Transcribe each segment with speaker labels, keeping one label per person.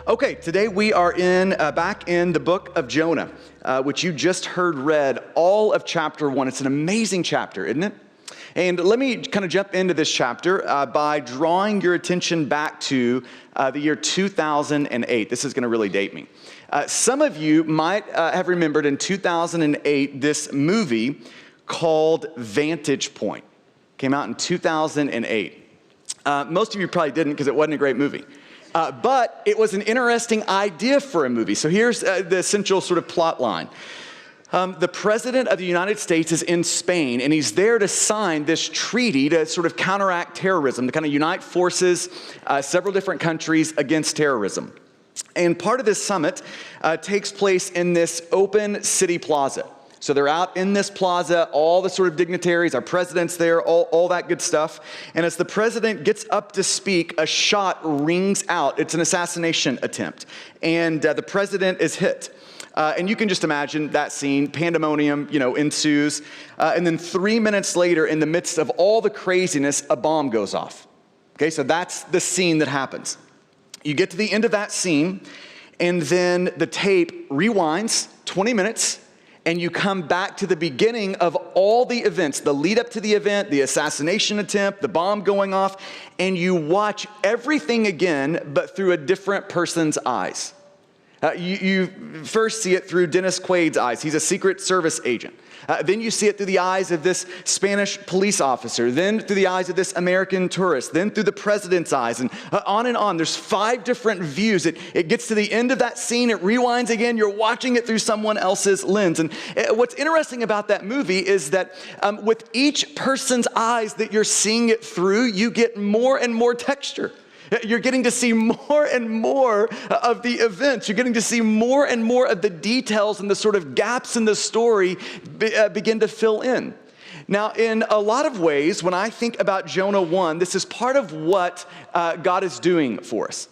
Speaker 1: Okay, today we are back in the book of Jonah, which you just heard read all of chapter 1. It's an amazing chapter, isn't it? And let me kind of jump into this chapter by drawing your attention back to the year 2008. This is going to really date me. Some of you might have remembered in 2008 this movie called Vantage Point. Came out in 2008. Most of you probably didn't because it wasn't a great movie. But it was an interesting idea for a movie. So here's the essential sort of plot line. The president of the United States is in Spain, and he's there to sign this treaty to sort of counteract terrorism, to kind of unite forces, several different countries against terrorism. And part of this summit takes place in this open city plaza. So they're out in this plaza, all the sort of dignitaries, our president's there, all that good stuff. And as the president gets up to speak, a shot rings out. It's an assassination attempt. And the president is hit. And you can just imagine that scene, pandemonium, ensues. And then 3 minutes later, in the midst of all the craziness, a bomb goes off. Okay, so that's the scene that happens. You get to the end of that scene, and then the tape rewinds 20 minutes, and you come back to the beginning of all the events, the lead up to the event, the assassination attempt, the bomb going off, and you watch everything again, but through a different person's eyes. You first see it through Dennis Quaid's eyes. He's a Secret Service agent. Then you see it through the eyes of this Spanish police officer, then through the eyes of this American tourist, then through the president's eyes, and on and on. There's 5 different views. It gets to the end of that scene, it rewinds again, you're watching it through someone else's lens. And what's interesting about that movie is that with each person's eyes that you're seeing it through, you get more and more texture. You're getting to see more and more of the events. You're getting to see more and more of the details and the sort of gaps in the story begin to fill in. Now, in a lot of ways, when I think about Jonah 1, this is part of what God is doing for us.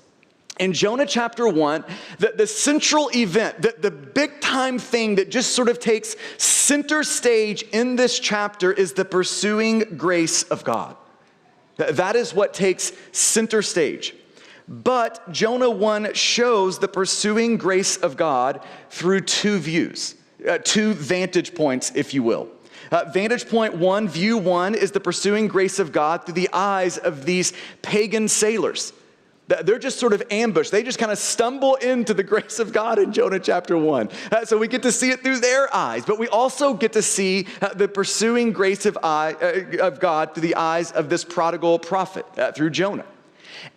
Speaker 1: In Jonah chapter 1, the central event, the big time thing that just sort of takes center stage in this chapter is the pursuing grace of God. That is what takes center stage. But Jonah 1 shows the pursuing grace of God through 2 views, 2 vantage points, if you will. Vantage point 1, view 1, is the pursuing grace of God through the eyes of these pagan sailors. They're just sort of ambushed. They just kind of stumble into the grace of God in Jonah chapter 1. So we get to see it through their eyes, but we also get to see the pursuing grace of God through the eyes of this prodigal prophet, through Jonah.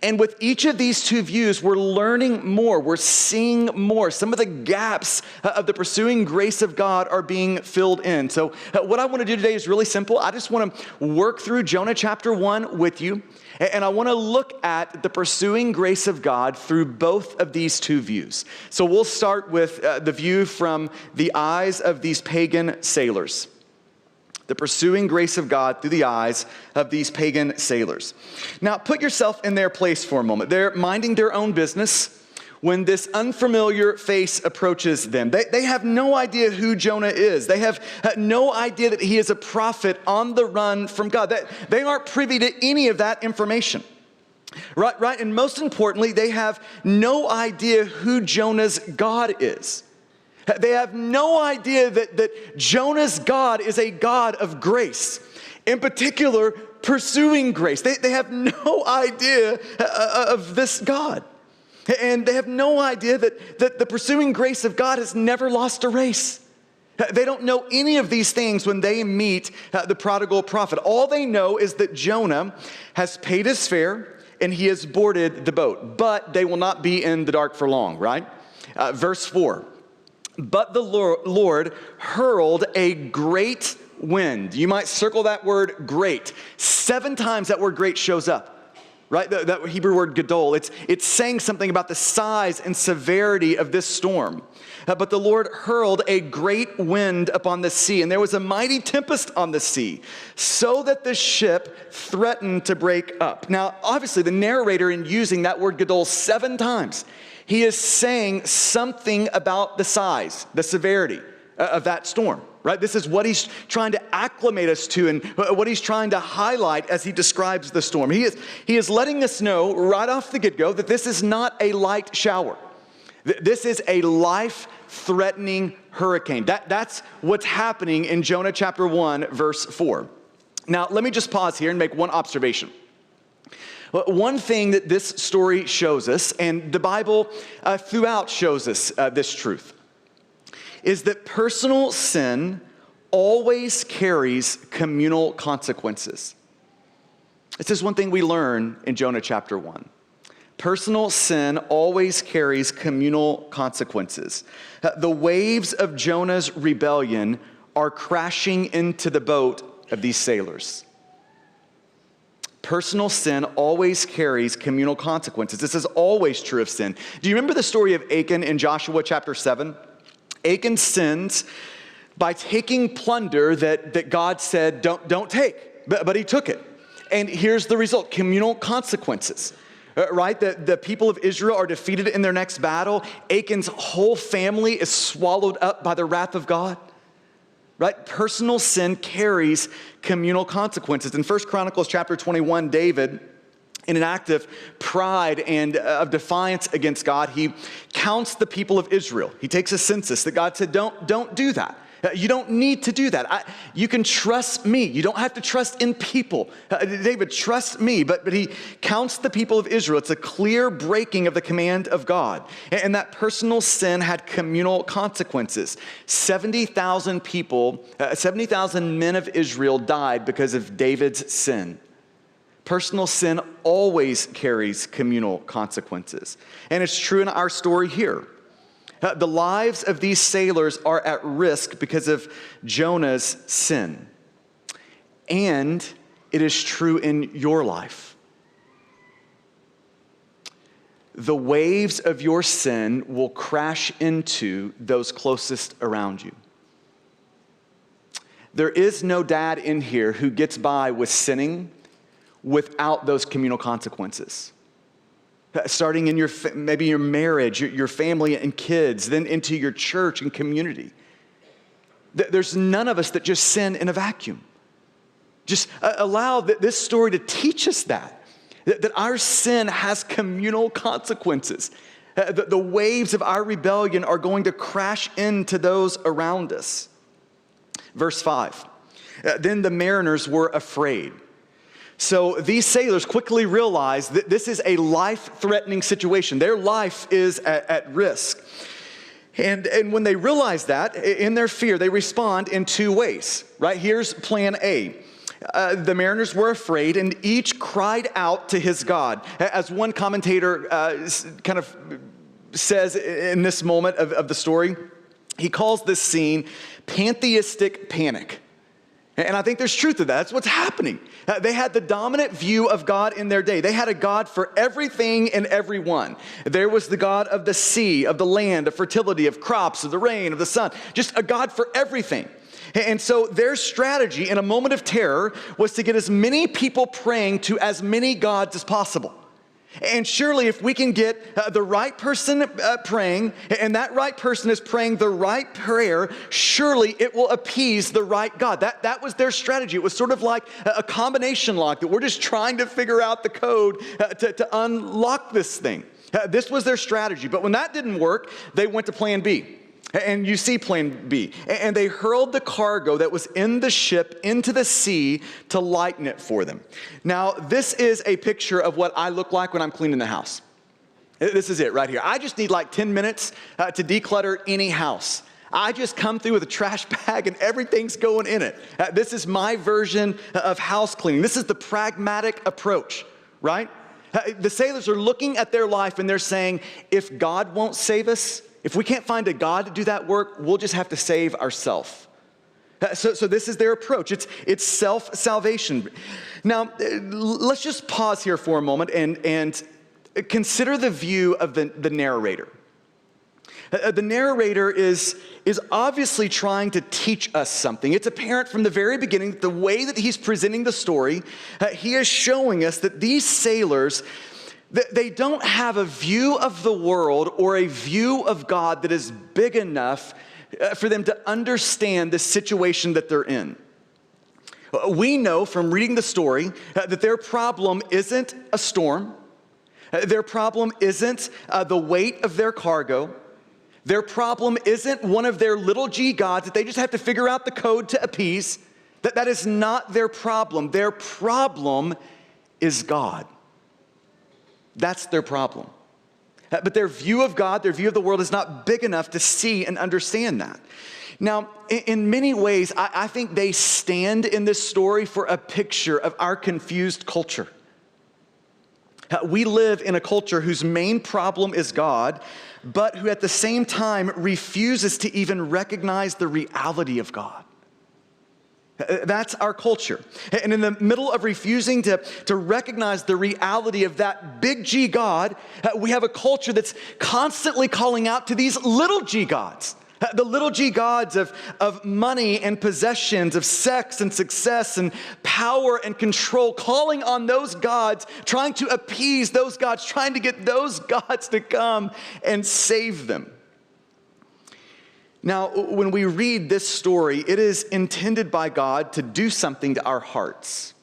Speaker 1: And with each of these 2 views, we're learning more. We're seeing more. Some of the gaps of the pursuing grace of God are being filled in. So what I want to do today is really simple. I just want to work through Jonah chapter 1 with you. And I want to look at the pursuing grace of God through both of these 2 views. So we'll start with the view from the eyes of these pagan sailors. The pursuing grace of God through the eyes of these pagan sailors. Now, put yourself in their place for a moment. They're minding their own business when this unfamiliar face approaches them. They have no idea who Jonah is. They have no idea that he is a prophet on the run from God. They aren't privy to any of that information. Right? And most importantly, they have no idea who Jonah's God is. They have no idea that Jonah's God is a God of grace. In particular, pursuing grace. They have no idea of this God. And they have no idea that the pursuing grace of God has never lost a race. They don't know any of these things when they meet the prodigal prophet. All they know is that Jonah has paid his fare and he has boarded the boat. But they will not be in the dark for long, right? Verse 4. But the Lord hurled a great wind. You might circle that word great. 7 times that word great shows up, right? That Hebrew word gadol. It's saying something about the size and severity of this storm. But the Lord hurled a great wind upon the sea, and there was a mighty tempest on the sea, so that the ship threatened to break up. Now, obviously, the narrator, in using that word gadol 7 times, he is saying something about the size, the severity of that storm, right? This is what he's trying to acclimate us to and what he's trying to highlight as he describes the storm. He is letting us know right off the get-go that this is not a light shower. This is a life-threatening hurricane. That's what's happening in Jonah chapter 1, verse 4. Now, let me just pause here and make one observation. One thing that this story shows us, and the Bible throughout shows us this truth, is that personal sin always carries communal consequences. This is one thing we learn in Jonah chapter 1. Personal sin always carries communal consequences. The waves of Jonah's rebellion are crashing into the boat of these sailors. Personal sin always carries communal consequences. This is always true of sin. Do you remember the story of Achan in Joshua chapter 7? Achan sins by taking plunder that God said don't take, but he took it. And here's the result, communal consequences. Right? The people of Israel are defeated in their next battle. Achan's whole family is swallowed up by the wrath of God. Right? Personal sin carries communal consequences. In 1 Chronicles chapter 21, David, in an act of pride and of defiance against God, he counts the people of Israel. He takes a census that God said, don't do that. You don't need to do that. You can trust me. You don't have to trust in people. David, trust me. But he counts the people of Israel. It's a clear breaking of the command of God. And that personal sin had communal consequences. 70,000 people, 70,000 men of Israel died because of David's sin. Personal sin always carries communal consequences. And it's true in our story here. The lives of these sailors are at risk because of Jonah's sin. And it is true in your life. The waves of your sin will crash into those closest around you. There is no dad in here who gets by with sinning without those communal consequences. Starting in maybe your marriage, your family and kids, then into your church and community. There's none of us that just sin in a vacuum. Just allow this story to teach us that our sin has communal consequences. The waves of our rebellion are going to crash into those around us. Verse 5, then the mariners were afraid. So these sailors quickly realize that this is a life-threatening situation. Their life is at risk. And when they realize that, in their fear, they respond in two ways, right? Here's plan A. The mariners were afraid, and each cried out to his God. As one commentator kind of says in this moment of the story, he calls this scene pantheistic panic. And I think there's truth to that. That's what's happening. They had the dominant view of God in their day. They had a God for everything and everyone. There was the God of the sea, of the land, of fertility, of crops, of the rain, of the sun. Just a God for everything. And so their strategy in a moment of terror was to get as many people praying to as many gods as possible. And surely if we can get the right person praying, and that right person is praying the right prayer, surely it will appease the right God. That was their strategy. It was sort of like a combination lock that we're just trying to figure out the code to unlock this thing. This was their strategy. But when that didn't work, they went to plan B. And you see plan B. And they hurled the cargo that was in the ship into the sea to lighten it for them. Now, this is a picture of what I look like when I'm cleaning the house. This is it right here. I just need like 10 minutes to declutter any house. I just come through with a trash bag and everything's going in it. This is my version of house cleaning. This is the pragmatic approach, right? The sailors are looking at their life and they're saying, if God won't save us, if we can't find a God to do that work, we'll just have to save ourselves. So this is their approach. It's self-salvation. Now, let's just pause here for a moment and consider the view of the narrator. The narrator is obviously trying to teach us something. It's apparent from the very beginning that the way that he's presenting the story, he is showing us that these sailors, they don't have a view of the world or a view of God that is big enough for them to understand the situation that they're in. We know from reading the story that their problem isn't a storm. Their problem isn't the weight of their cargo. Their problem isn't one of their little g gods that they just have to figure out the code to appease. That is not their problem. Their problem is God. That's their problem. But their view of God, their view of the world is not big enough to see and understand that. Now, in many ways, I think they stand in this story for a picture of our confused culture. We live in a culture whose main problem is God, but who at the same time refuses to even recognize the reality of God. That's our culture. And in the middle of refusing to recognize the reality of that big G God, we have a culture that's constantly calling out to these little g gods. The little g gods of money and possessions, of sex and success and power and control, calling on those gods, trying to appease those gods, trying to get those gods to come and save them. Now, when we read this story, it is intended by God to do something to our hearts.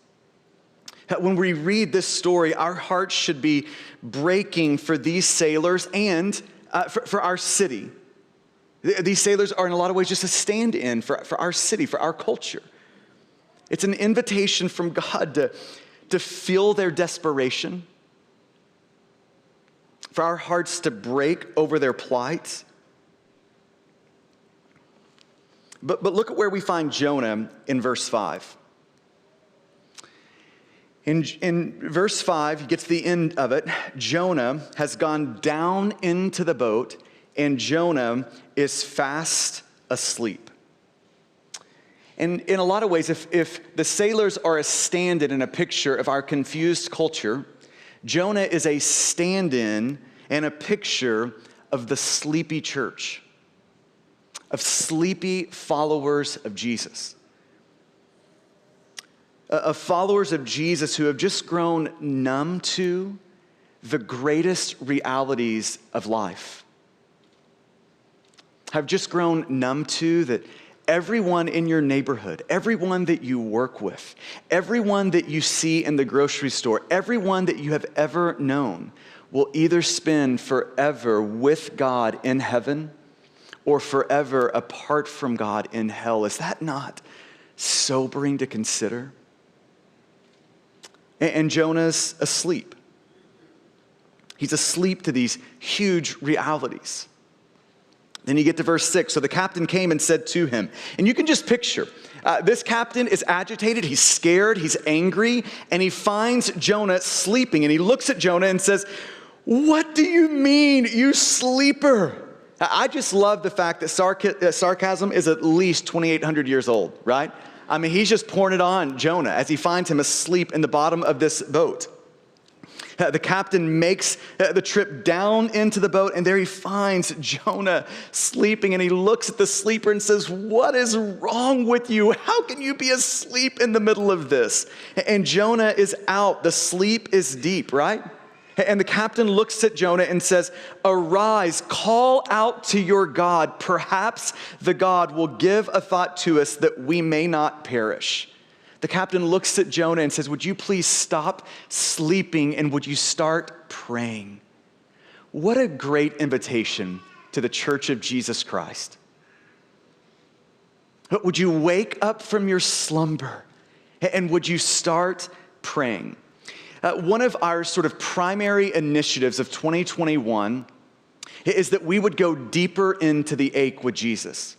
Speaker 1: When we read this story, our hearts should be breaking for these sailors and for our city. These sailors are in a lot of ways just a stand-in for our city, for our culture. It's an invitation from God to feel their desperation, for our hearts to break over their plight. But look at where we find Jonah in verse 5. In verse 5, you get to the end of it, Jonah has gone down into the boat, and Jonah is fast asleep. And in a lot of ways, if the sailors are a stand-in and a picture of our confused culture, Jonah is a stand-in and a picture of the sleepy church, of sleepy followers of Jesus. Of followers of Jesus who have just grown numb to the greatest realities of life. Have just grown numb to that everyone in your neighborhood, everyone that you work with, everyone that you see in the grocery store, everyone that you have ever known will either spend forever with God in heaven or forever apart from God in hell. Is that not sobering to consider? And Jonah's asleep. He's asleep to these huge realities. Then you get to verse 6. So the captain came and said to him, and you can just picture, this captain is agitated, he's scared, he's angry, and he finds Jonah sleeping, and he looks at Jonah and says, "What do you mean, you sleeper?" I just love the fact that sarcasm is at least 2,800 years old, right? I mean, he's just pouring it on Jonah as he finds him asleep in the bottom of this boat. The captain makes the trip down into the boat, and there he finds Jonah sleeping, and he looks at the sleeper and says, "What is wrong with you? How can you be asleep in the middle of this?" And Jonah is out. The sleep is deep, right? And the captain looks at Jonah and says, "Arise, call out to your God. Perhaps the God will give a thought to us that we may not perish." The captain looks at Jonah and says, "Would you please stop sleeping and would you start praying?" What a great invitation to the church of Jesus Christ. Would you wake up from your slumber and would you start praying? One of our sort of primary initiatives of 2021 is that we would go deeper into the ache with Jesus.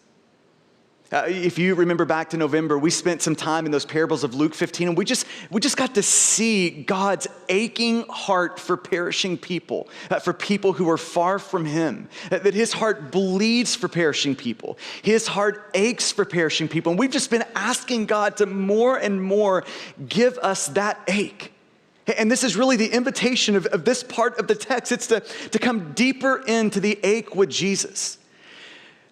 Speaker 1: If you remember back to November, we spent some time in those parables of Luke 15, and we just got to see God's aching heart for perishing people, for people who are far from Him, that His heart bleeds for perishing people. His heart aches for perishing people, and we've just been asking God to more and more give us that ache. And this is really the invitation of this part of the text. It's to come deeper into the ache with Jesus.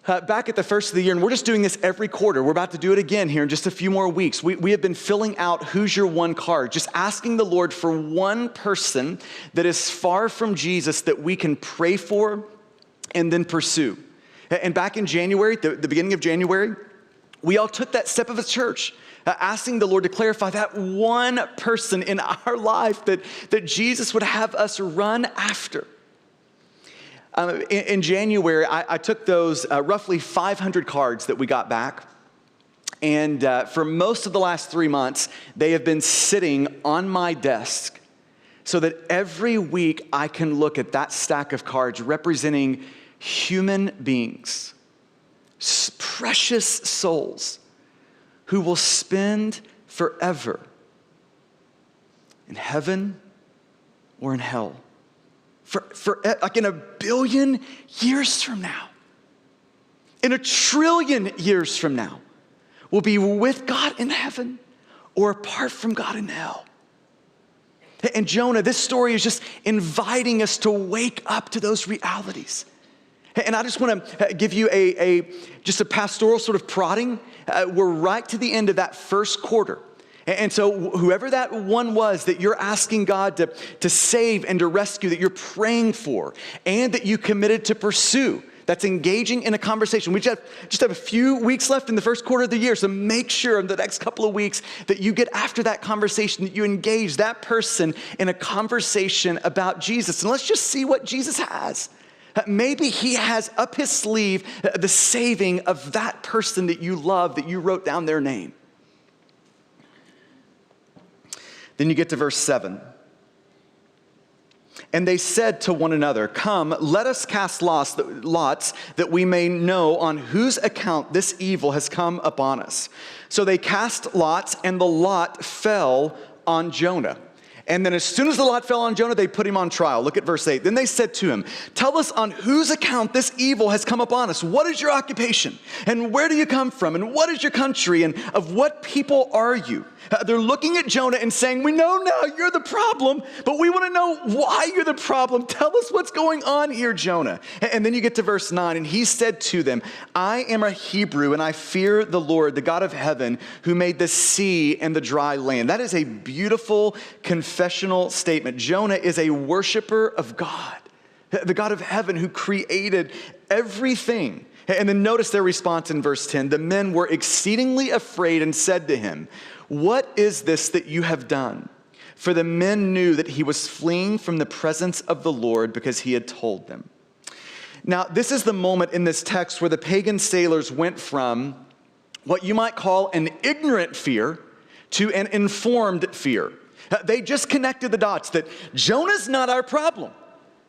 Speaker 1: Back at the first of the year, and we're just doing this every quarter. We're about to do it again here in just a few more weeks. We have been filling out Who's Your One card, just asking the Lord for one person that is far from Jesus that we can pray for and then pursue. And back in January, the beginning of January, we all took that step of a church. asking the Lord to clarify that one person in our life that Jesus would have us run after. In January, I took those roughly 500 cards that we got back. And for most of the last 3 months, they have been sitting on my desk so that every week I can look at that stack of cards representing human beings, precious souls who will spend forever in heaven or in hell. For like in 1 billion years from now, in 1 trillion years from now, we'll be with God in heaven or apart from God in hell. And Jonah, this story is just inviting us to wake up to those realities. And I just want to give you just a pastoral sort of prodding. We're right to the end of that first quarter. And so whoever that one was that you're asking God to save and to rescue, that you're praying for, and that you committed to pursue, that's engaging in a conversation. We just have a few weeks left in the first quarter of the year, so make sure in the next couple of weeks that you get after that conversation, that you engage that person in a conversation about Jesus. And let's just see what Jesus has. Maybe he has up his sleeve the saving of that person that you love, that you wrote down their name. Then you get to verse 7. And they said to one another, "Come, let us cast lots that we may know on whose account this evil has come upon us." So they cast lots, and the lot fell on Jonah. And then as soon as the lot fell on Jonah, they put him on trial. Look at verse 8. Then they said to him, "Tell us on whose account this evil has come upon us. What is your occupation? And where do you come from? And what is your country? And of what people are you?" They're looking at Jonah and saying, "We know now you're the problem, but we want to know why you're the problem. Tell us what's going on here, Jonah." And then you get to verse 9, and he said to them, "I am a Hebrew, and I fear the Lord, the God of heaven, who made the sea and the dry land." That is a beautiful confessional statement. Jonah is a worshiper of God, the God of heaven who created everything. And then notice their response in verse 10. The men were exceedingly afraid and said to him, "What is this that you have done?" For the men knew that he was fleeing from the presence of the Lord because he had told them. Now, this is the moment in this text where the pagan sailors went from what you might call an ignorant fear to an informed fear. They just connected the dots that Jonah's not our problem.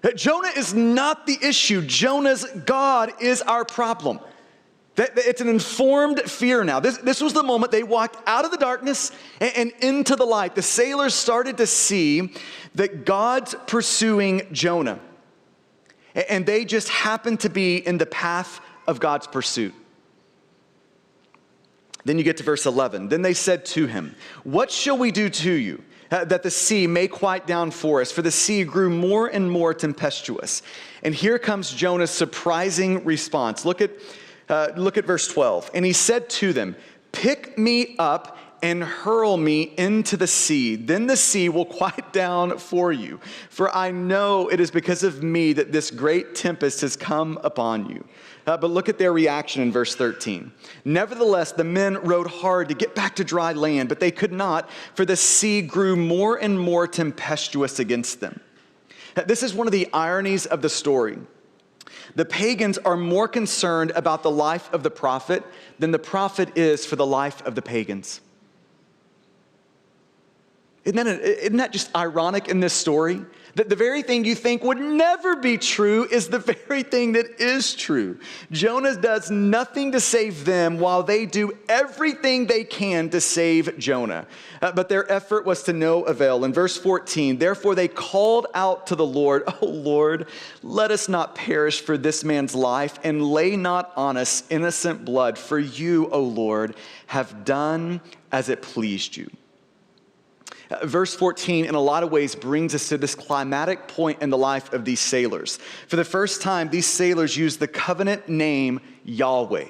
Speaker 1: That Jonah is not the issue. Jonah's God is our problem. It's an informed fear now. This was the moment they walked out of the darkness and into the light. The sailors started to see that God's pursuing Jonah. And they just happened to be in the path of God's pursuit. Then you get to verse 11. Then they said to him, "What shall we do to you, that the sea may quiet down for us? For the sea grew more and more tempestuous." And here comes Jonah's surprising response. Look at verse 12. And he said to them, "Pick me up and hurl me into the sea. Then the sea will quiet down for you. For I know it is because of me that this great tempest has come upon you." But look at their reaction in verse 13. "Nevertheless, the men rowed hard to get back to dry land, but they could not, for the sea grew more and more tempestuous against them." This is one of the ironies of the story. The pagans are more concerned about the life of the prophet than the prophet is for the life of the pagans. Isn't that just ironic in this story? That the very thing you think would never be true is the very thing that is true. Jonah does nothing to save them while they do everything they can to save Jonah. But their effort was to no avail. In verse 14, "Therefore they called out to the Lord, 'O Lord, let us not perish for this man's life, and lay not on us innocent blood. For you, O Lord, have done as it pleased you.'" Verse 14, in a lot of ways, brings us to this climatic point in the life of these sailors. For the first time, these sailors use the covenant name Yahweh.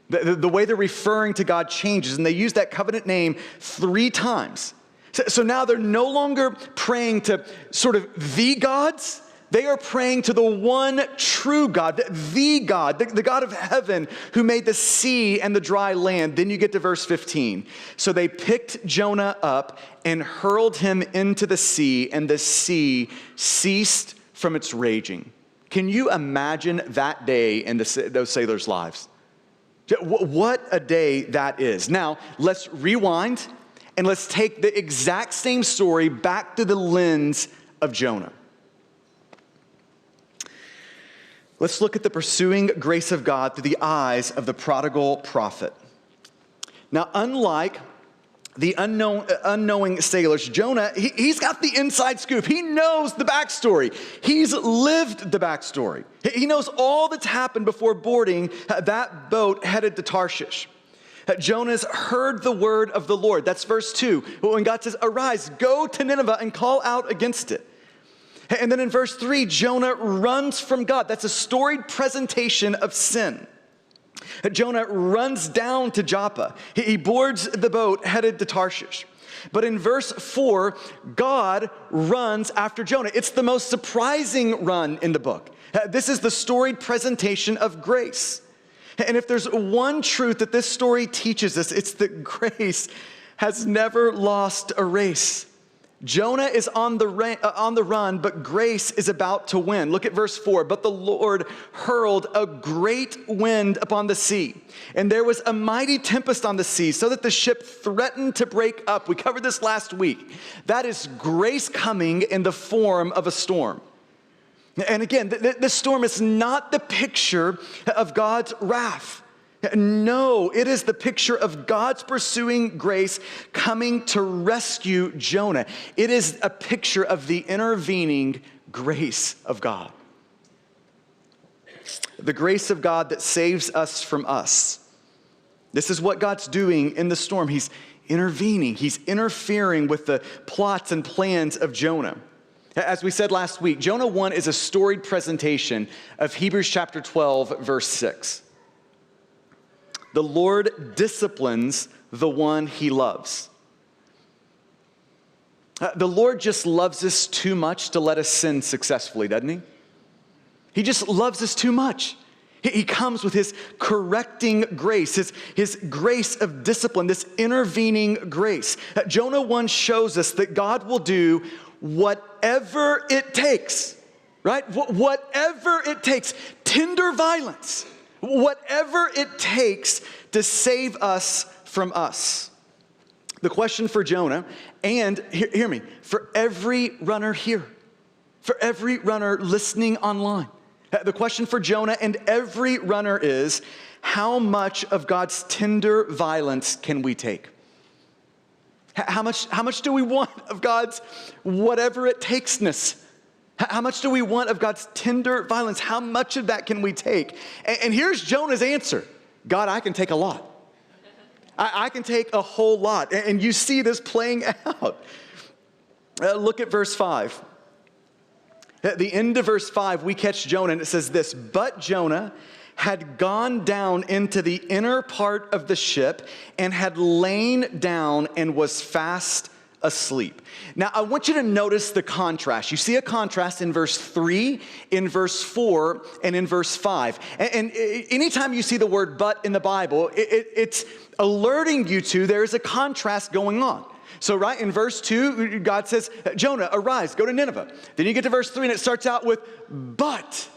Speaker 1: The way they're referring to God changes, and they use that covenant name 3 times. So now they're no longer praying to sort of the gods, They are praying to the one true God, the God, the God of heaven who made the sea and the dry land. Then you get to verse 15. So they picked Jonah up and hurled him into the sea, and the sea ceased from its raging. Can you imagine that day in those sailors' lives? What a day that is. Now, let's rewind and let's take the exact same story back to the lens of Jonah. Let's look at the pursuing grace of God through the eyes of the prodigal prophet. Now, unlike the unknowing sailors, Jonah, he's got the inside scoop. He knows the backstory. He's lived the backstory. He knows all that's happened before boarding that boat headed to Tarshish. Jonah's heard the word of the Lord. That's verse 2. When God says, arise, go to Nineveh and call out against it. And then in verse 3, Jonah runs from God. That's a storied presentation of sin. Jonah runs down to Joppa. He boards the boat headed to Tarshish. But in verse 4, God runs after Jonah. It's the most surprising run in the book. This is the storied presentation of grace. And if there's one truth that this story teaches us, it's that grace has never lost a race. Jonah is on the run, but grace is about to win. Look at verse 4. But the Lord hurled a great wind upon the sea, and there was a mighty tempest on the sea, so that the ship threatened to break up. We covered this last week. That is grace coming in the form of a storm. And again, this storm is not the picture of God's wrath. No, it is the picture of God's pursuing grace coming to rescue Jonah. It is a picture of the intervening grace of God. The grace of God that saves us from us. This is what God's doing in the storm. He's intervening. He's interfering with the plots and plans of Jonah. As we said last week, Jonah 1 is a storied presentation of Hebrews chapter 12, verse 6. The Lord disciplines the one he loves. The Lord just loves us too much to let us sin successfully, doesn't he? He just loves us too much. He comes with his correcting grace, his grace of discipline, this intervening grace. Jonah 1 shows us that God will do whatever it takes, right? Whatever it takes, tender violence. Whatever it takes to save us from us. The question for Jonah, and hear me, for every runner here, for every runner listening online, the question for Jonah and every runner is, how much of God's tender violence can we take? How much do we want of God's whatever it takes-ness? How much do we want of God's tender violence? How much of that can we take? And here's Jonah's answer. God, I can take a lot. I can take a whole lot. And you see this playing out. Look at verse 5. At the end of verse 5, we catch Jonah, and it says this, but Jonah had gone down into the inner part of the ship and had lain down and was fast asleep. Now, I want you to notice the contrast. You see a contrast in verse 3, in verse 4, and in verse 5. And anytime you see the word but in the Bible, it's alerting you to there's a contrast going on. So right in verse 2, God says, Jonah, arise, go to Nineveh. Then you get to verse 3 and it starts out with, but.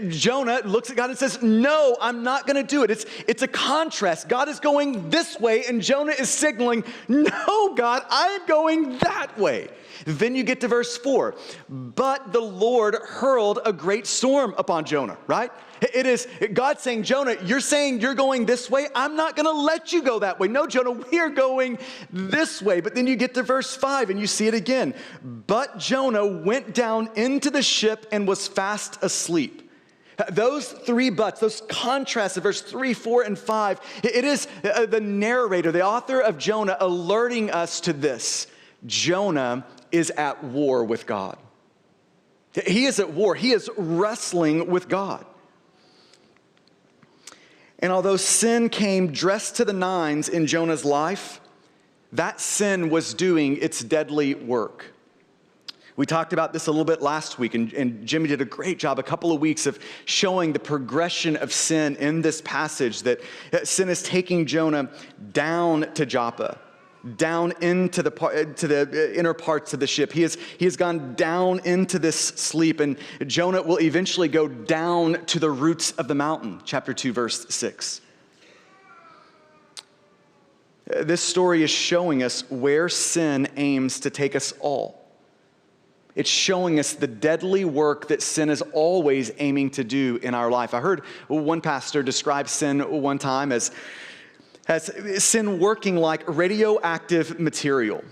Speaker 1: Jonah looks at God and says, no, I'm not going to do it. It's a contrast. God is going this way and Jonah is signaling, no, God, I'm going that way. Then you get to verse 4. But the Lord hurled a great storm upon Jonah, right? It is God saying, Jonah, you're saying you're going this way. I'm not going to let you go that way. No, Jonah, we are going this way. But then you get to verse 5 and you see it again. But Jonah went down into the ship and was fast asleep. Those three buts, those contrasts of verse 3, 4, and 5, it is the narrator, the author of Jonah, alerting us to this. Jonah is at war with God. He is at war. He is wrestling with God. And although sin came dressed to the nines in Jonah's life, that sin was doing its deadly work. We talked about this a little bit last week, and Jimmy did a great job, a couple of weeks of showing the progression of sin in this passage, that sin is taking Jonah down to Joppa, down into the inner parts of the ship. He has gone down into this sleep, and Jonah will eventually go down to the roots of the mountain, chapter 2, verse 6. This story is showing us where sin aims to take us all. It's showing us the deadly work that sin is always aiming to do in our life. I heard one pastor describe sin one time as sin working like radioactive material.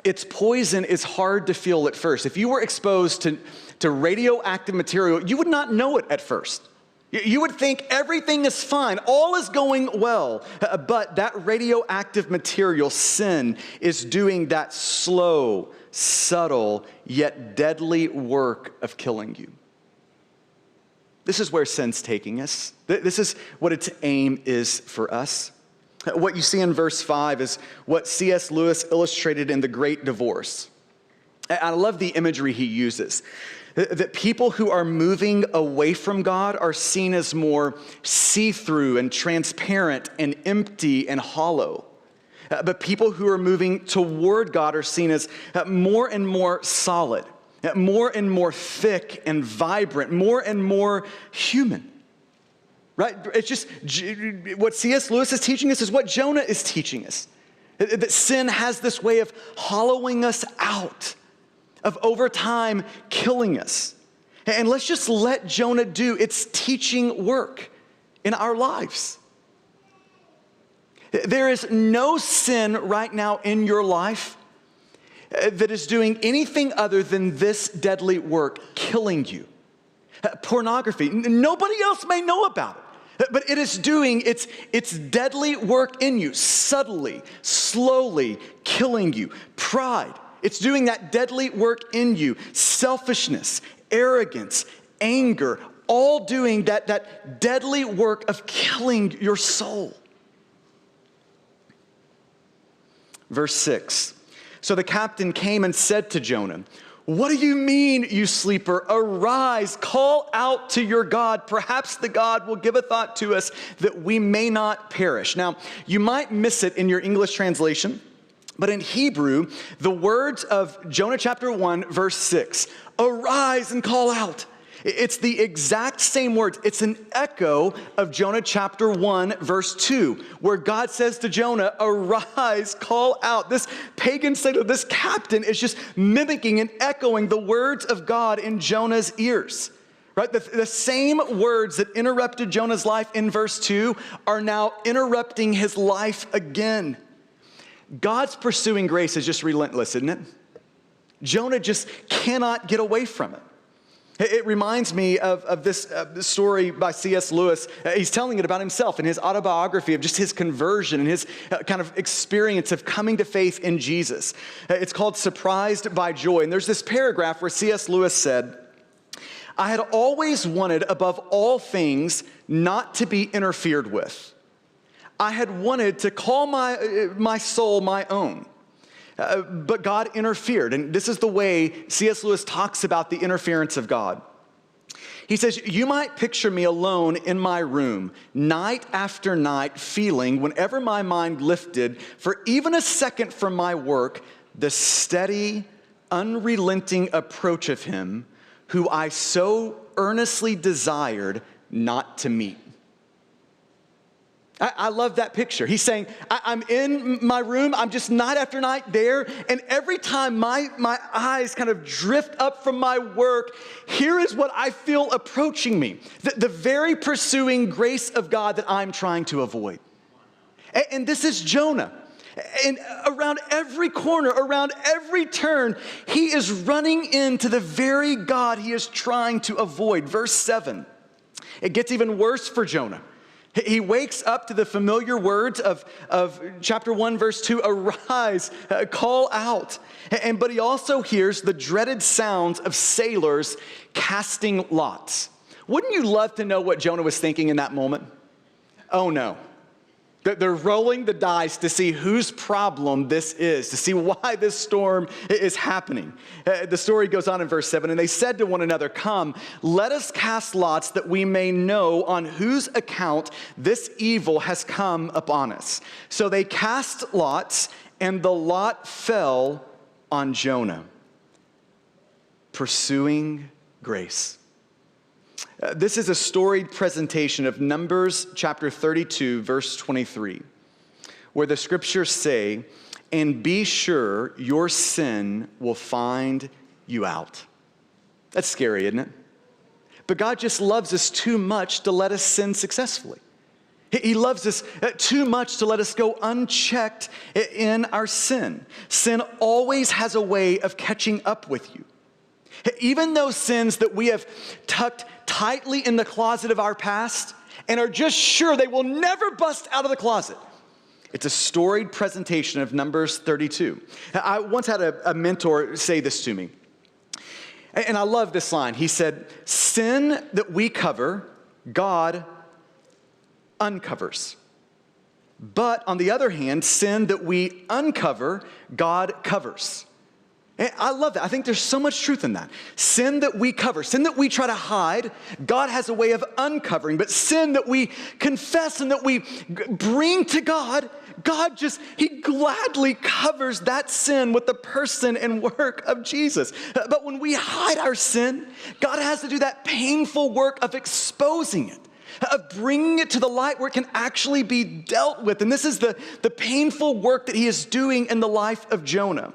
Speaker 1: Its poison is hard to feel at first. If you were exposed to radioactive material, you would not know it at first. You would think everything is fine, all is going well, but that radioactive material, sin, is doing that slow, subtle, yet deadly work of killing you. This is where sin's taking us. This is what its aim is for us. What you see in verse 5 is what C.S. Lewis illustrated in The Great Divorce. I love the imagery he uses. That people who are moving away from God are seen as more see-through and transparent and empty and hollow. But people who are moving toward God are seen as more and more solid, more and more thick and vibrant, more and more human. Right? It's just what C.S. Lewis is teaching us is what Jonah is teaching us. That sin has this way of hollowing us out, of over time killing us. And let's just let Jonah do its teaching work in our lives. There is no sin right now in your life that is doing anything other than this deadly work, killing you. Pornography, nobody else may know about it, but it is doing its deadly work in you, subtly, slowly killing you. Pride, it's doing that deadly work in you. Selfishness, arrogance, anger, all doing that deadly work of killing your soul. Verse 6, so the captain came and said to Jonah, "What do you mean, you sleeper? Arise, call out to your God. Perhaps the God will give a thought to us that we may not perish." Now, you might miss it in your English translation, but in Hebrew, the words of Jonah chapter 1, verse 6, arise and call out. It's the exact same words. It's an echo of Jonah chapter 1, verse 2, where God says to Jonah, arise, call out. This pagan sailor, this captain is just mimicking and echoing the words of God in Jonah's ears. Right? The same words that interrupted Jonah's life in verse 2 are now interrupting his life again. God's pursuing grace is just relentless, isn't it? Jonah just cannot get away from it. It reminds me of this story by C.S. Lewis. He's telling it about himself in his autobiography of just his conversion and his kind of experience of coming to faith in Jesus. It's called Surprised by Joy. And there's this paragraph where C.S. Lewis said, "I had always wanted above all things not to be interfered with. I had wanted to call my soul my own. But God interfered." And this is the way C.S. Lewis talks about the interference of God. He says, "You might picture me alone in my room, night after night, feeling, whenever my mind lifted for even a second from my work, the steady, unrelenting approach of him who I so earnestly desired not to meet." I love that picture. He's saying, I'm in my room, I'm just night after night there, and every time my eyes kind of drift up from my work, here is what I feel approaching me. The very pursuing grace of God that I'm trying to avoid. And this is Jonah. And around every corner, around every turn, he is running into the very God he is trying to avoid. Verse 7, it gets even worse for Jonah. He wakes up to the familiar words of chapter 1, verse 2, arise, call out. But he also hears the dreaded sounds of sailors casting lots. Wouldn't you love to know what Jonah was thinking in that moment? Oh no. They're rolling the dice to see whose problem this is, to see why this storm is happening. The story goes on in verse 7, and they said to one another, "Come, let us cast lots that we may know on whose account this evil has come upon us." So they cast lots, and the lot fell on Jonah. Pursuing grace. This is a storied presentation of Numbers chapter 32, verse 23, where the scriptures say, "And be sure your sin will find you out." That's scary, isn't it? But God just loves us too much to let us sin successfully. He loves us too much to let us go unchecked in our sin. Sin always has a way of catching up with you. Even those sins that we have tucked tightly in the closet of our past and are just sure they will never bust out of the closet. It's a storied presentation of Numbers 32. I once had a mentor say this to me, and I love this line. He said, "Sin that we cover, God uncovers. But on the other hand, sin that we uncover, God covers." And I love that. I think there's so much truth in that. Sin that we cover, sin that we try to hide, God has a way of uncovering. But sin that we confess and that we bring to God, He gladly covers that sin with the person and work of Jesus. But when we hide our sin, God has to do that painful work of exposing it, of bringing it to the light where it can actually be dealt with. And this is the painful work that He is doing in the life of Jonah.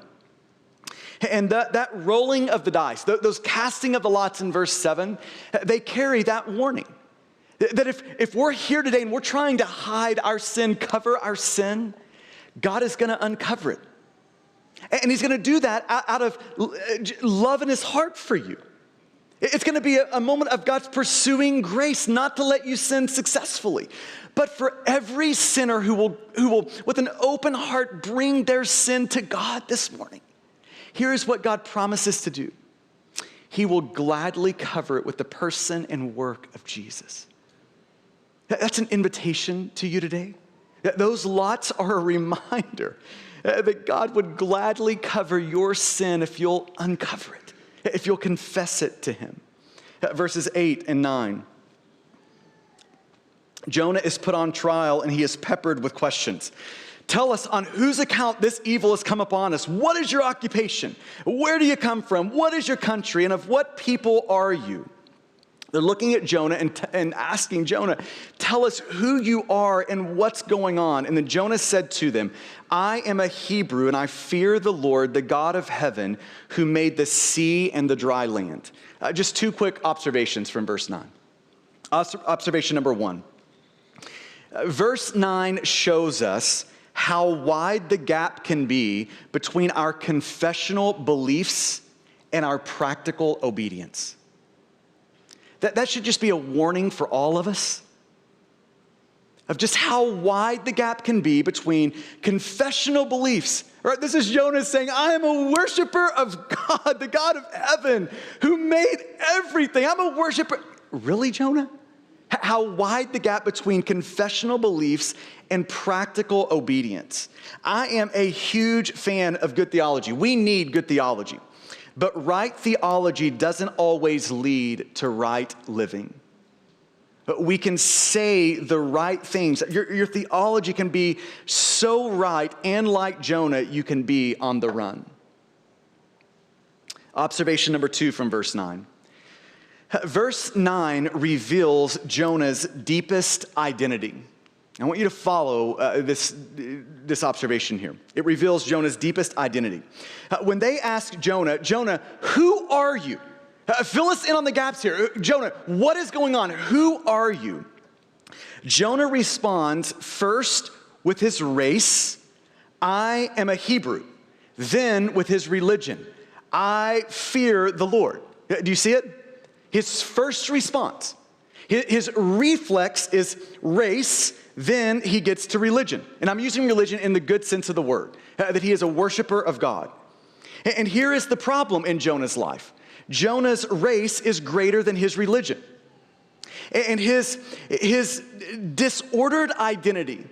Speaker 1: And that rolling of the dice, those casting of the lots in verse 7, they carry that warning. That if we're here today and we're trying to hide our sin, cover our sin, God is going to uncover it. And He's going to do that out of love in His heart for you. It's going to be a moment of God's pursuing grace, not to let you sin successfully, but for every sinner who will, with an open heart, bring their sin to God this morning. Here's what God promises to do. He will gladly cover it with the person and work of Jesus. That's an invitation to you today. Those lots are a reminder that God would gladly cover your sin if you'll uncover it, if you'll confess it to Him. Verses 8 and 9. Jonah is put on trial and he is peppered with questions. "Tell us on whose account this evil has come upon us. What is your occupation? Where do you come from? What is your country? And of what people are you?" They're looking at Jonah and asking Jonah, "Tell us who you are and what's going on." And then Jonah said to them, "I am a Hebrew and I fear the Lord, the God of heaven, who made the sea and the dry land." Just two quick observations from verse 9. Observation number 1. Verse 9 shows us how wide the gap can be between our confessional beliefs and our practical obedience. That should just be a warning for all of us of just how wide the gap can be between confessional beliefs. Right? This is Jonah saying, "I am a worshiper of God, the God of heaven, who made everything. I'm a worshiper." Really, Jonah? How wide the gap between confessional beliefs and practical obedience. I am a huge fan of good theology. We need good theology. But right theology doesn't always lead to right living. We can say the right things. Your theology can be so right, and like Jonah, you can be on the run. Observation number 2 from verse 9. Verse 9 reveals Jonah's deepest identity. I want you to follow this observation here. It reveals Jonah's deepest identity. When they ask Jonah, "Jonah, who are you?" Fill us in on the gaps here. "Jonah, what is going on? Who are you?" Jonah responds first with his race, "I am a Hebrew." Then with his religion, "I fear the Lord." Do you see it? His first response, his reflex is race, then he gets to religion. And I'm using religion in the good sense of the word, that he is a worshiper of God. And here is the problem in Jonah's life. Jonah's race is greater than his religion. And his disordered identity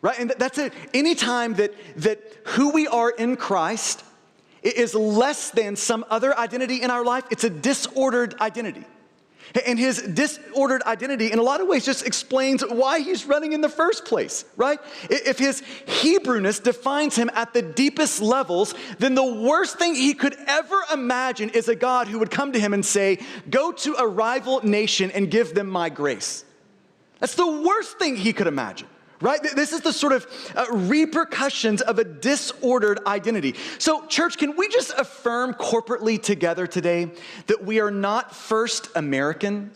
Speaker 1: right? And that's it. Anytime that who we are in Christ is less than some other identity in our life, it's a disordered identity. And his disordered identity, in a lot of ways, just explains why he's running in the first place, right? If his Hebrewness defines him at the deepest levels, then the worst thing he could ever imagine is a God who would come to him and say, go to a rival nation and give them my grace. That's the worst thing he could imagine. Right? This is the sort of repercussions of a disordered identity. So, church, can we just affirm corporately together today that we are not first American?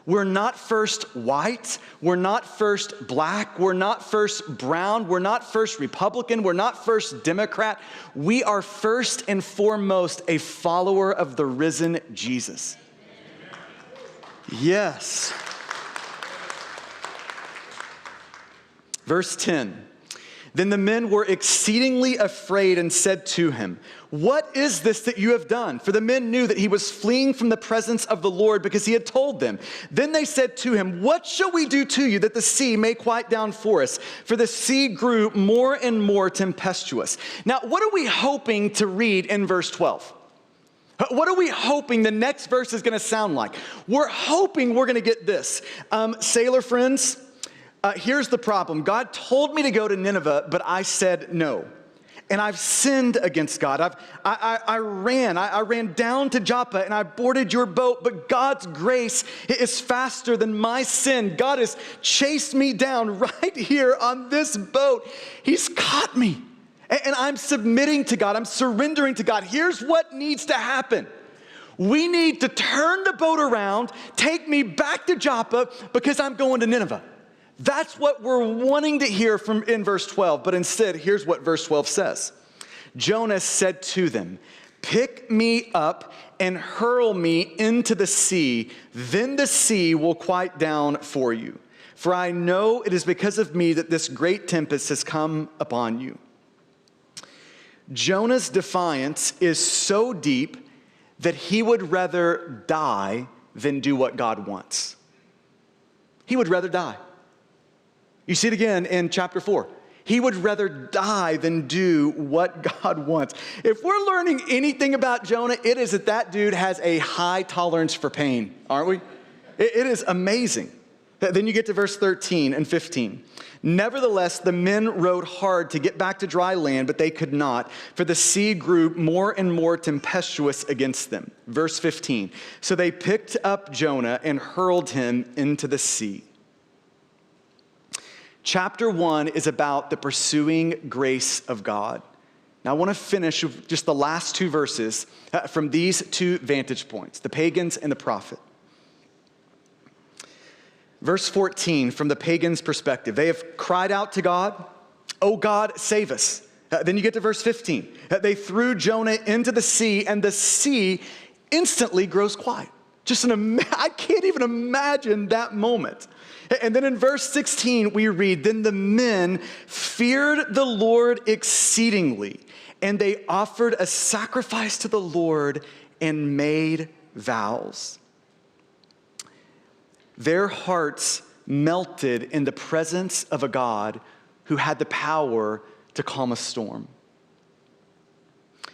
Speaker 1: We're not first white. We're not first black. We're not first brown. We're not first Republican. We're not first Democrat. We are first and foremost a follower of the risen Jesus. Yes. Verse 10, then the men were exceedingly afraid and said to him, what is this that you have done? For the men knew that he was fleeing from the presence of the Lord because he had told them. Then they said to him, what shall we do to you that the sea may quiet down for us? For the sea grew more and more tempestuous. Now, what are we hoping to read in verse 12? What are we hoping the next verse is going to sound like? We're hoping we're going to get this. Sailor friends, here's the problem. God told me to go to Nineveh, but I said no. And I've sinned against God. I ran down to Joppa and I boarded your boat, but God's grace is faster than my sin. God has chased me down right here on this boat. He's caught me. And I'm submitting to God. I'm surrendering to God. Here's what needs to happen. We need to turn the boat around, take me back to Joppa because I'm going to Nineveh. That's what we're wanting to hear from in verse 12, but instead, here's what verse 12 says. Jonah said to them, pick me up and hurl me into the sea, then the sea will quiet down for you. For I know it is because of me that this great tempest has come upon you. Jonah's defiance is so deep that he would rather die than do what God wants. He would rather die. You see it again in chapter 4. He would rather die than do what God wants. If we're learning anything about Jonah, it is that dude has a high tolerance for pain, aren't we? It is amazing. Then you get to verse 13 and 15. Nevertheless, the men rowed hard to get back to dry land, but they could not, for the sea grew more and more tempestuous against them. Verse 15. So they picked up Jonah and hurled him into the sea. Chapter 1 is about the pursuing grace of God. Now, I want to finish with just the last two verses from these two vantage points, the pagans and the prophet. Verse 14, from the pagans' perspective, they have cried out to God, "Oh God, save us." Then you get to verse 15. They threw Jonah into the sea, and the sea instantly grows quiet. I can't even imagine that moment. And then in verse 16, we read, then the men feared the Lord exceedingly, and they offered a sacrifice to the Lord and made vows. Their hearts melted in the presence of a God who had the power to calm a storm.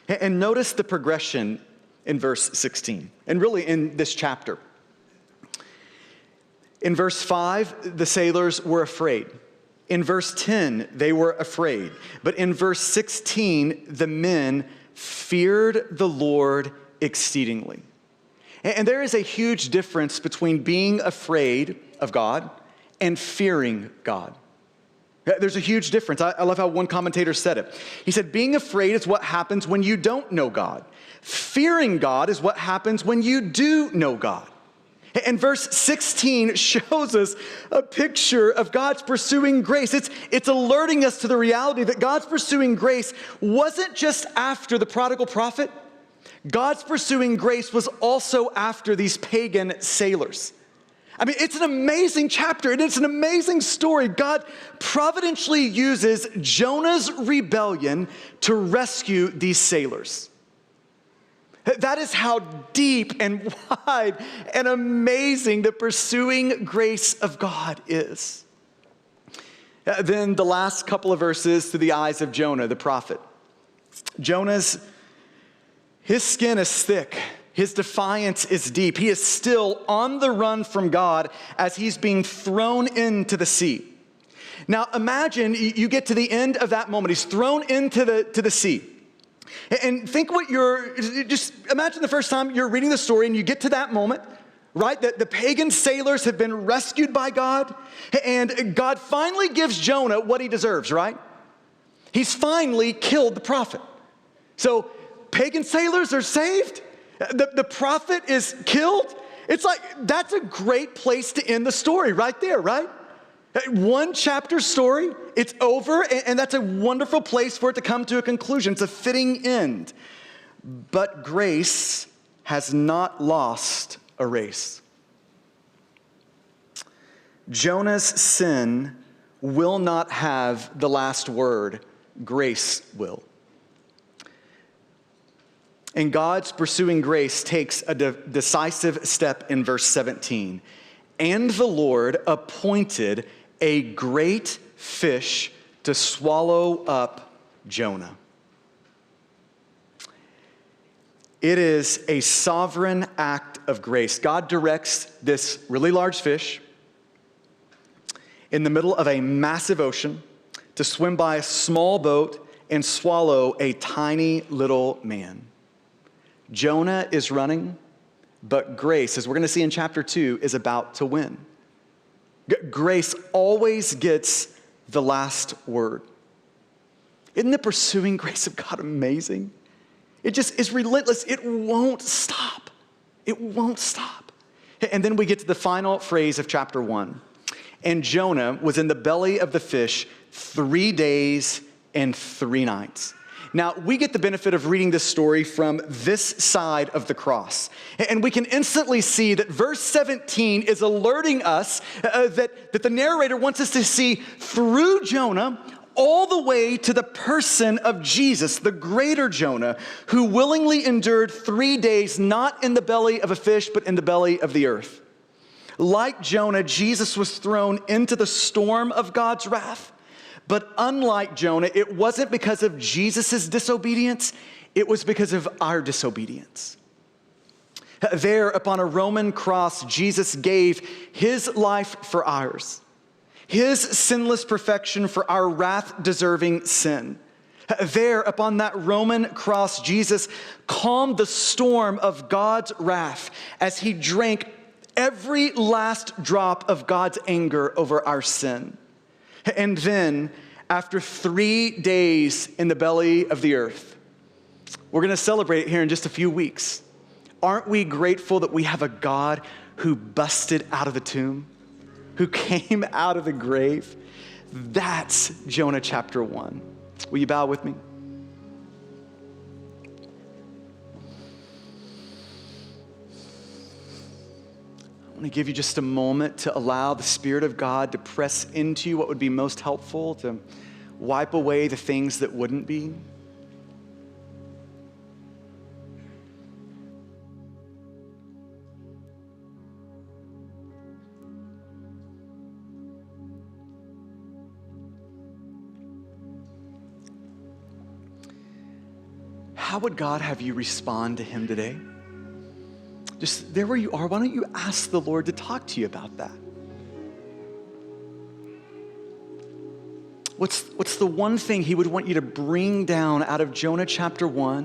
Speaker 1: And notice the progression in verse 16, and really in this chapter. In verse 5, the sailors were afraid. In verse 10, they were afraid. But in verse 16, the men feared the Lord exceedingly. And there is a huge difference between being afraid of God and fearing God. There's a huge difference. I love how one commentator said it. He said, being afraid is what happens when you don't know God. Fearing God is what happens when you do know God. And verse 16 shows us a picture of God's pursuing grace. It's alerting us to the reality that God's pursuing grace wasn't just after the prodigal prophet. God's pursuing grace was also after these pagan sailors. I mean, it's an amazing chapter, and it's an amazing story. God providentially uses Jonah's rebellion to rescue these sailors. That is how deep and wide and amazing the pursuing grace of God is. Then the last couple of verses through the eyes of Jonah, the prophet. His skin is thick. His defiance is deep. He is still on the run from God as he's being thrown into the sea. Now imagine you get to the end of that moment. He's thrown into the sea. And think just imagine the first time you're reading the story and you get to that moment, right? That the pagan sailors have been rescued by God, and God finally gives Jonah what he deserves, right? He's finally killed the prophet. So pagan sailors are saved. The prophet is killed. It's like, that's a great place to end the story right there, right? One chapter story, it's over, and that's a wonderful place for it to come to a conclusion. It's a fitting end. But grace has not lost a race. Jonah's sin will not have the last word. Grace will. And God's pursuing grace takes a decisive step in verse 17. And the Lord appointed a great fish to swallow up Jonah. It is a sovereign act of grace. God directs this really large fish in the middle of a massive ocean to swim by a small boat and swallow a tiny little man. Jonah is running, but grace, as we're going to see in chapter 2, is about to win. Grace always gets the last word. Isn't the pursuing grace of God amazing? It just is relentless. It won't stop. It won't stop. And then we get to the final phrase of chapter 1. And Jonah was in the belly of the fish 3 days and 3 nights. Now, we get the benefit of reading this story from this side of the cross. And we can instantly see that verse 17 is alerting us that the narrator wants us to see through Jonah all the way to the person of Jesus, the greater Jonah, who willingly endured 3 days not in the belly of a fish, but in the belly of the earth. Like Jonah, Jesus was thrown into the storm of God's wrath. But unlike Jonah, it wasn't because of Jesus' disobedience, it was because of our disobedience. There, upon a Roman cross, Jesus gave his life for ours, his sinless perfection for our wrath-deserving sin. There, upon that Roman cross, Jesus calmed the storm of God's wrath as he drank every last drop of God's anger over our sin. And then, after 3 days in the belly of the earth, we're going to celebrate it here in just a few weeks. Aren't we grateful that we have a God who busted out of the tomb, who came out of the grave? That's Jonah chapter 1. Will you bow with me? I want to give you just a moment to allow the Spirit of God to press into you what would be most helpful, to wipe away the things that wouldn't be. How would God have you respond to him today? Just there where you are, why don't you ask the Lord to talk to you about that? What's the one thing he would want you to bring down out of Jonah chapter 1?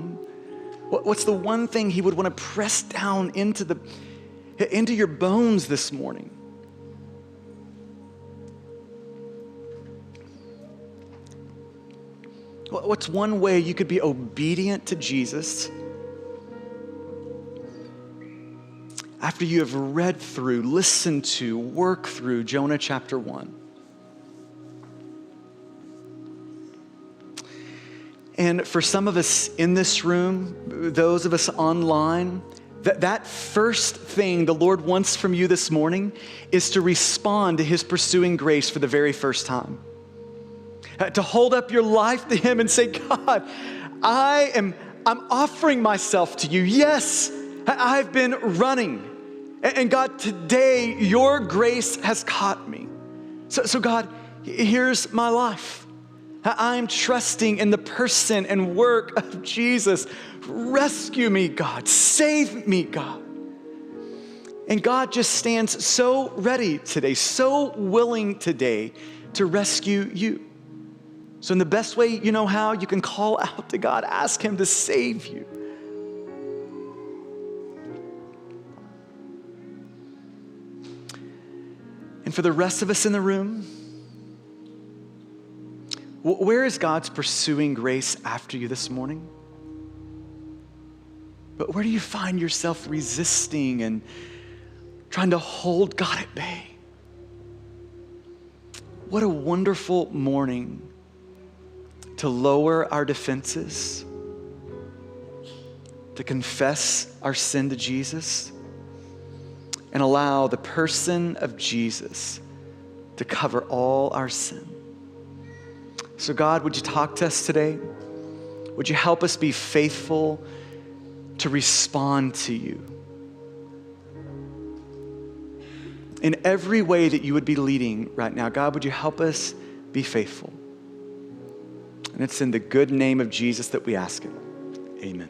Speaker 1: What's the one thing he would want to press down into your bones this morning? What's one way you could be obedient to Jesus after you have read through, listened to, worked through Jonah chapter 1? And for some of us in this room, those of us online, that first thing the Lord wants from you this morning is to respond to his pursuing grace for the very first time. To hold up your life to him and say, God, I'm offering myself to you. Yes, I've been running. And God, today your grace has caught me. So God, here's my life. I'm trusting in the person and work of Jesus. Rescue me, God. Save me, God. And God just stands so ready today, so willing today to rescue you. So in the best way you know how, you can call out to God, ask him to save you. And for the rest of us in the room, where is God's pursuing grace after you this morning? But where do you find yourself resisting and trying to hold God at bay? What a wonderful morning to lower our defenses, to confess our sin to Jesus, and allow the person of Jesus to cover all our sin. So God, would you talk to us today? Would you help us be faithful to respond to you in every way that you would be leading right now? God, would you help us be faithful? And it's in the good name of Jesus that we ask it. Amen.